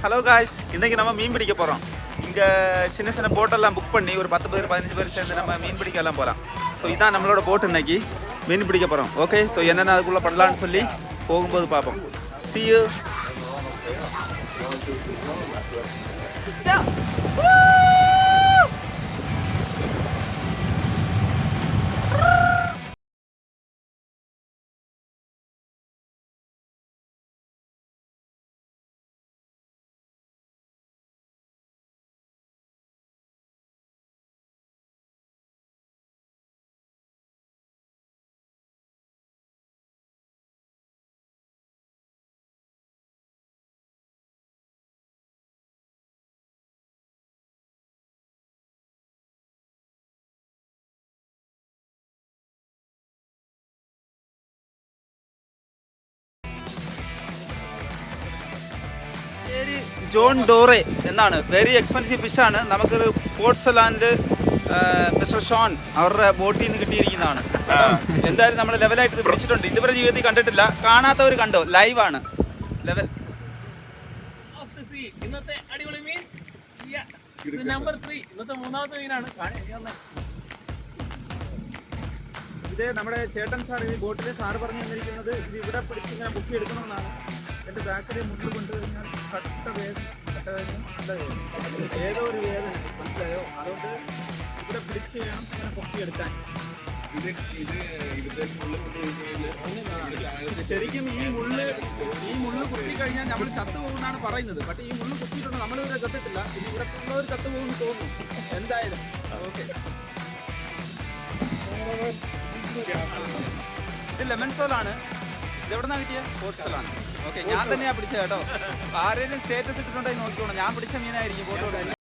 Hello guys, இன்றைக்கி நம்ம மீன் பிடிக்க போகிறோம். இங்கே சின்ன சின்ன போட்டெல்லாம் புக் பண்ணி ஒரு 10 பேர் 15 பேர் சேர்ந்து நம்ம மீன் பிடிக்கலாம் போகலாம். ஸோ இதான் நம்மளோட போட்டு இன்னைக்கு மீன் பிடிக்க போகிறோம். ஓகே, ஸோ என்னென்ன அதுக்குள்ளே பண்ணலான்னு சொல்லி போகும்போது பார்ப்போம். See you. പേര് ജോൺ ഡോറെ എന്നാണ്. വെരി എക്സ്പെൻസീവ് ഫിഷാണ്. നമുക്കൊരു പോർട്ട്സലാൻഡ് മിസ്റ്റർ ഷോൺ അവരുടെ ബോട്ടിൽ നിന്ന് കിട്ടിയിരിക്കുന്നതാണ്. എന്തായാലും നമ്മൾ ലെവലായിട്ട് ഇത് പിടിച്ചിട്ടുണ്ട്. ഇതുവരെ ജീവിതത്തിൽ കണ്ടിട്ടില്ല. കാണാത്തവർ കണ്ടോ, ലൈവാണ് ലെവൽ. ഇന്നത്തെ അടിപൊളി മീൻ നമ്പർ 3, ഇന്നത്തെ മൂന്നാമത്തെ മീനാണ്. ഇത് നമ്മുടെ ചേട്ടൻ സാർ ഈ ബോട്ടിൽ സാറ് പറഞ്ഞു തന്നിരിക്കുന്നത് ഇത് ഇവിടെ പിടിച്ച് ഇങ്ങനെ ബുക്ക് എടുക്കണമെന്നാണ്. എൻ്റെ ബാക്കിൽ മുന്നിൽ കൊണ്ടുകഴിഞ്ഞാൽ കട്ട വേദന നല്ല വേദന, ഏതോ ഒരു വേദന മനസ്സിലായോ. അതുകൊണ്ട് ഇവിടെ പിടിച്ച് വേണം ഇങ്ങനെ പൊക്കിയെടുക്കാൻ. ശരിക്കും ഈ മുള്ള് കുത്തി കഴിഞ്ഞാൽ നമ്മൾ ചത്തു പോകുമെന്നാണ് പറയുന്നത്. പക്ഷേ ഈ മുള്ള് കുത്തിയിട്ടുണ്ട്, നമ്മളിതുവരെ ചത്തിട്ടില്ല. ഇനി ഇവിടെ ഉള്ളവർ ചത്തു പോകുമെന്ന് തോന്നുന്നു. എന്തായാലും ഓക്കെ. ഇത് ലെമൺ സോലാണ്. ഇതെവിടെ നിന്നാണ് കിട്ടിയ? പോർട്ട്സലാണ്. ഓക്കെ, ഞാൻ തന്നെയാണ് പിടിച്ചത് കേട്ടോ. ആരെങ്കിലും സ്റ്റേറ്റസ് ഇട്ടിട്ടുണ്ടെങ്കിൽ നോക്കിക്കോണം. ഞാൻ പിടിച്ച മീനായിരിക്കും ഫോട്ടോ എടുക്കുന്നത്.